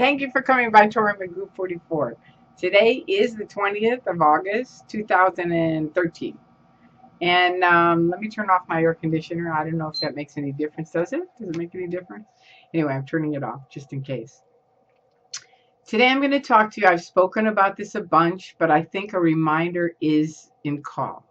Thank you for coming by Tori Magoo 44. Today is the 20th of August, 2013. And let me turn off my air conditioner. I don't know if that makes any difference. Does it? Does it make any difference? Anyway, I'm turning it off just in case. Today I'm going to talk to you. I've spoken about this a bunch, but I think a reminder is in call.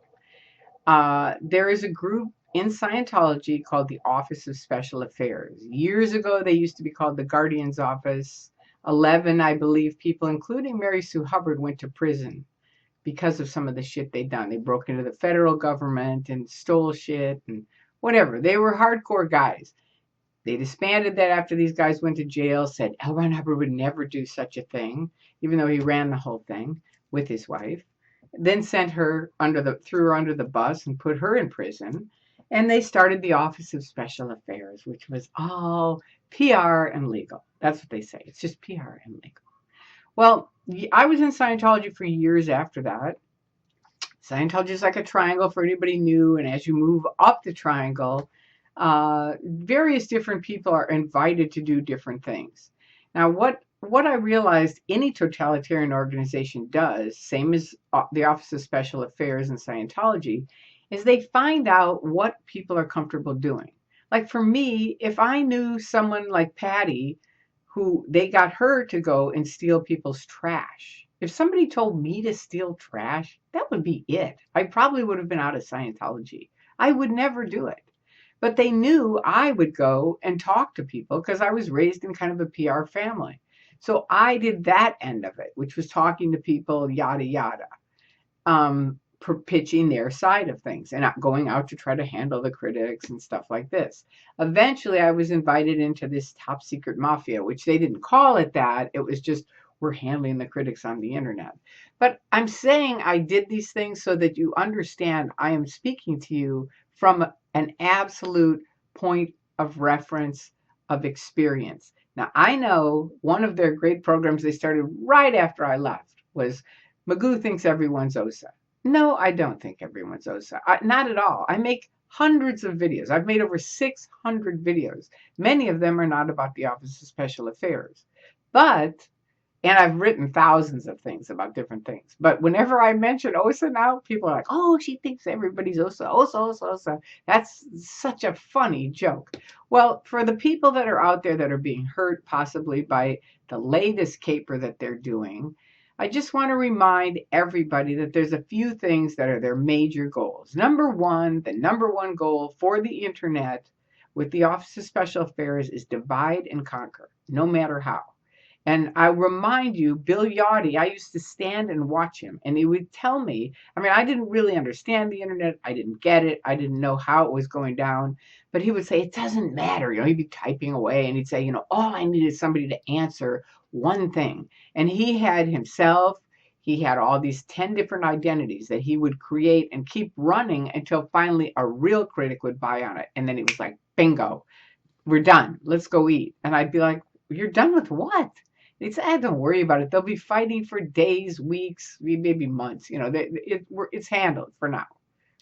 There is a group in Scientology called the Office of Special Affairs. Years ago, they used to be called the Guardian's Office. 11, I believe, people, including Mary Sue Hubbard, went to prison because of some of the shit they'd done. They broke into the federal government and stole shit and whatever. They were hardcore guys. They disbanded that after these guys went to jail, said L. Ron Hubbard would never do such a thing, even though he ran the whole thing with his wife. Then threw her under the bus and put her in prison. And they started the Office of Special Affairs, which was all PR and legal. That's what they say. It's just PR and legal. Well, I was in Scientology for years after that. Scientology is like a triangle for anybody new. And as you move up the triangle, various different people are invited to do different things. Now, what I realized any totalitarian organization does, same as the Office of Special Affairs in Scientology, is they find out what people are comfortable doing. Like for me, if I knew someone like Patty, who they got her to go and steal people's trash. If somebody told me to steal trash, that would be it. I probably would have been out of Scientology. I would never do it. But they knew I would go and talk to people because I was raised in kind of a PR family. So I did that end of it, which was talking to people, yada, yada, pitching their side of things and going out to try to handle the critics and stuff like this. Eventually, I was invited into this top secret mafia, which they didn't call it that. It was just, we're handling the critics on the internet. But I'm saying I did these things so that you understand I am speaking to you from an absolute point of reference of experience. Now, I know one of their great programs they started right after I left was Magoo thinks everyone's OSA. No, I don't think everyone's OSA. Not at all. I make hundreds of videos. I've made over 600 videos. Many of them are not about the Office of Special Affairs. And I've written thousands of things about different things. But whenever I mention OSA now, people are like, oh, she thinks everybody's OSA, OSA, OSA, OSA. That's such a funny joke. Well, for the people that are out there that are being hurt possibly by the latest caper that they're doing, I just want to remind everybody that there's a few things that are their major goals. Number one, the number one goal for the internet with the Office of Special Affairs is divide and conquer, no matter how. And I remind you, Bill Yachty, I used to stand and watch him, and he would tell me, I mean, I didn't really understand the internet. I didn't get it. I didn't know how it was going down. But he would say, it doesn't matter. He'd be typing away, and he'd say, all I need is somebody to answer one thing. And he had himself, he had all these 10 different identities that he would create and keep running until finally a real critic would buy on it. And then he was like, bingo, we're done. Let's go eat. And I'd be like, you're done with what? They said, don't worry about it. They'll be fighting for days, weeks, maybe months. It's handled for now,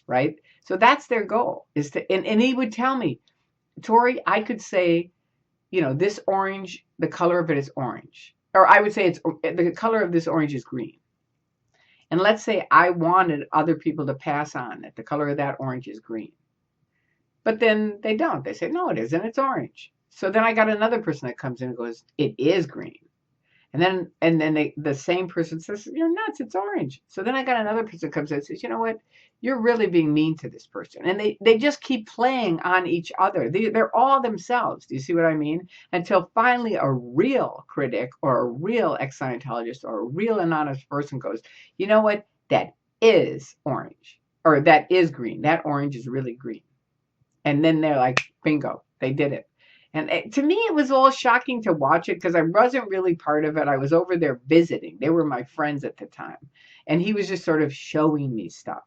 right? So that's their goal. And he would tell me, Tori, I could say, this orange, the color of it is orange. Or I would say the color of this orange is green. And let's say I wanted other people to pass on that the color of that orange is green. But then they don't. They say, no, it isn't. It's orange. So then I got another person that comes in and goes, it is green. And then the same person says, you're nuts, it's orange. So then I got another person comes in and says, you know what? You're really being mean to this person. And they just keep playing on each other. They're all themselves. Do you see what I mean? Until finally a real critic or a real ex-Scientologist or a real anonymous person goes, you know what? That is orange. Or that is green. That orange is really green. And then they're like, bingo, they did it. And to me, it was all shocking to watch it because I wasn't really part of it. I was over there visiting. They were my friends at the time. And he was just sort of showing me stuff.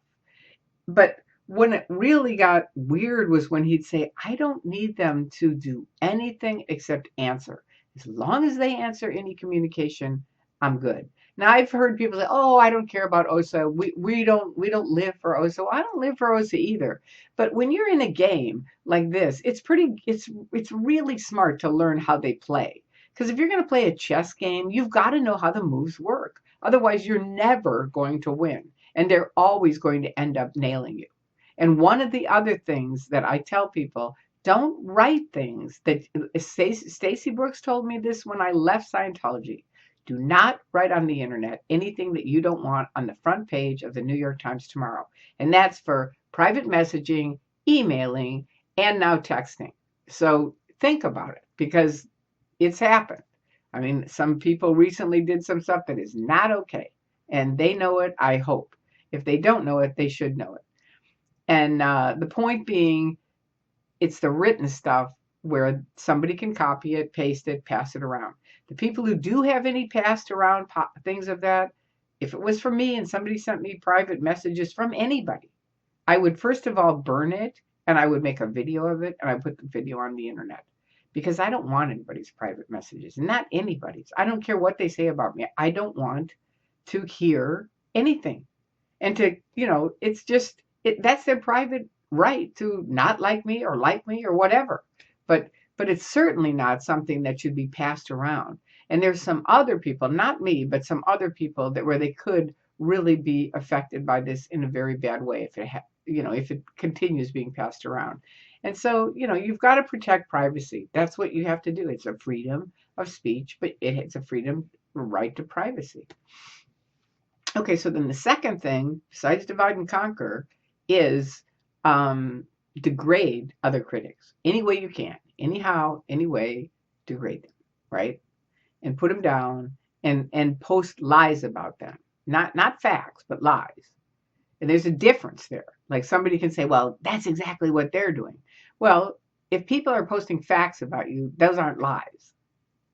But when it really got weird was when he'd say, I don't need them to do anything except answer. As long as they answer any communication, I'm good. Now I've heard people say, "Oh, I don't care about OSA. We don't live for OSA." Well, I don't live for OSA either. But when you're in a game like this, it's really smart to learn how they play Because if you're going to play a chess game, you've got to know how the moves work. Otherwise, you're never going to win. And they're always going to end up nailing you. And one of the other things that I tell people, don't write things that Stacy Brooks told me this when I left Scientology. Do not write on the internet anything that you don't want on the front page of the New York Times tomorrow. And that's for private messaging, emailing, and now texting. So think about it, because it's happened. I mean, some people recently did some stuff that is not okay, and they know it, I hope. If they don't know it, they should know it. And the point being, it's the written stuff where somebody can copy it, paste it, pass it around. The people who do have any passed around things of that, if it was for me and somebody sent me private messages from anybody, I would first of all burn it, and I would make a video of it, and I put the video on the internet, because I don't want anybody's private messages, not anybody's. I don't care what they say about me. I don't want to hear anything. And to, it's just, that's their private right to not like me or whatever. But it's certainly not something that should be passed around. And there's some other people, not me, but some other people where they could really be affected by this in a very bad way if it continues being passed around. And so, you've got to protect privacy. That's what you have to do. It's a freedom of speech, but it's a right to privacy. Okay, so then the second thing, besides divide and conquer, is degrade other critics any way you can, anyhow, any way, degrade them, right? And put them down and post lies about them, not facts, but lies. And there's a difference there. Like, somebody can say, well, that's exactly what they're doing. Well, if people are posting facts about you, those aren't lies.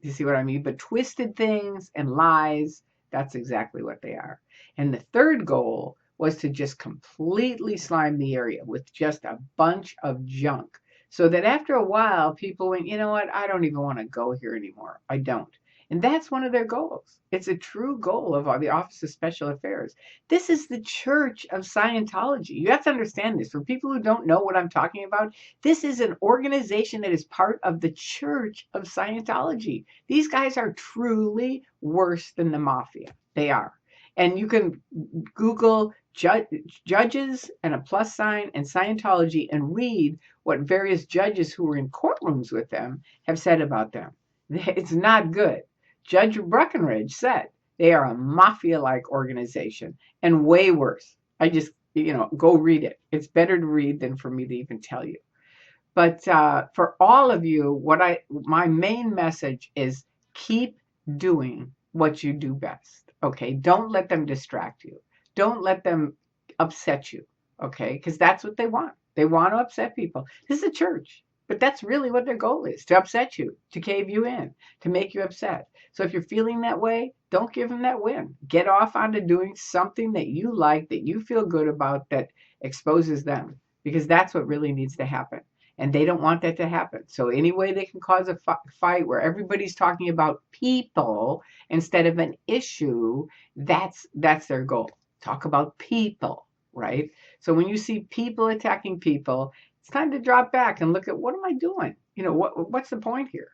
You see what I mean? But twisted things and lies, that's exactly what they are. And the third goal was to just completely slime the area with just a bunch of junk, so that after a while, people went, you know what? I don't even want to go here anymore. I don't. And that's one of their goals. It's a true goal of the Office of Special Affairs. This is the Church of Scientology. You have to understand this. For people who don't know what I'm talking about, this is an organization that is part of the Church of Scientology. These guys are truly worse than the Mafia. They are. And you can Google judges and a plus sign and Scientology and read what various judges who were in courtrooms with them have said about them. It's not good. Judge Breckenridge said they are a mafia-like organization and way worse. I just, go read it. It's better to read than for me to even tell you. But for all of you, my main message is keep doing what you do best. Okay, don't let them distract you. Don't let them upset you. Okay, because that's what they want. They want to upset people. This is a church. But that's really what their goal is, to upset you, to cave you in, to make you upset. So if you're feeling that way, don't give them that win. Get off onto doing something that you like, that you feel good about, that exposes them, because that's what really needs to happen. And they don't want that to happen. So any way they can cause a fight where everybody's talking about people instead of an issue, that's their goal. Talk about people, right? So when you see people attacking people, it's time to drop back and look at, what am I doing? What's the point here?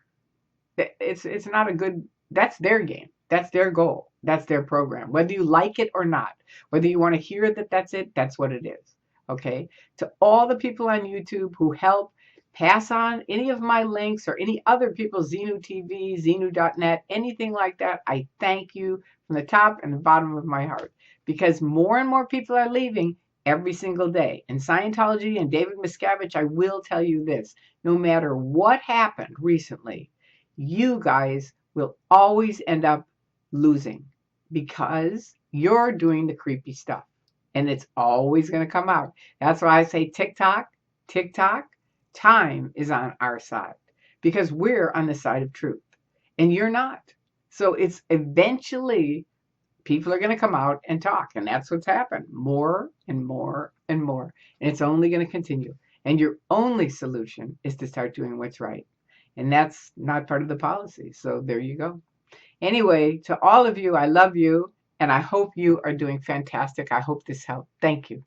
It's not a good, that's their game. That's their goal. That's their program. Whether you like it or not, whether you want to hear that that's it, that's what it is. Okay? To all the people on YouTube who help pass on any of my links or any other people's Xenu TV, Xenu.net, anything like that, I thank you from the top and the bottom of my heart, because more and more people are leaving every single day. And Scientology and David Miscavige, I will tell you this, no matter what happened recently, you guys will always end up losing, because you're doing the creepy stuff. And it's always going to come out. That's why I say TikTok, time is on our side, because we're on the side of truth and you're not. So it's eventually people are going to come out and talk, and that's what's happened, more and more and more. And it's only going to continue. And your only solution is to start doing what's right. And that's not part of the policy. So there you go. Anyway, to all of you, I love you, and I hope you are doing fantastic. I hope this helped. Thank you.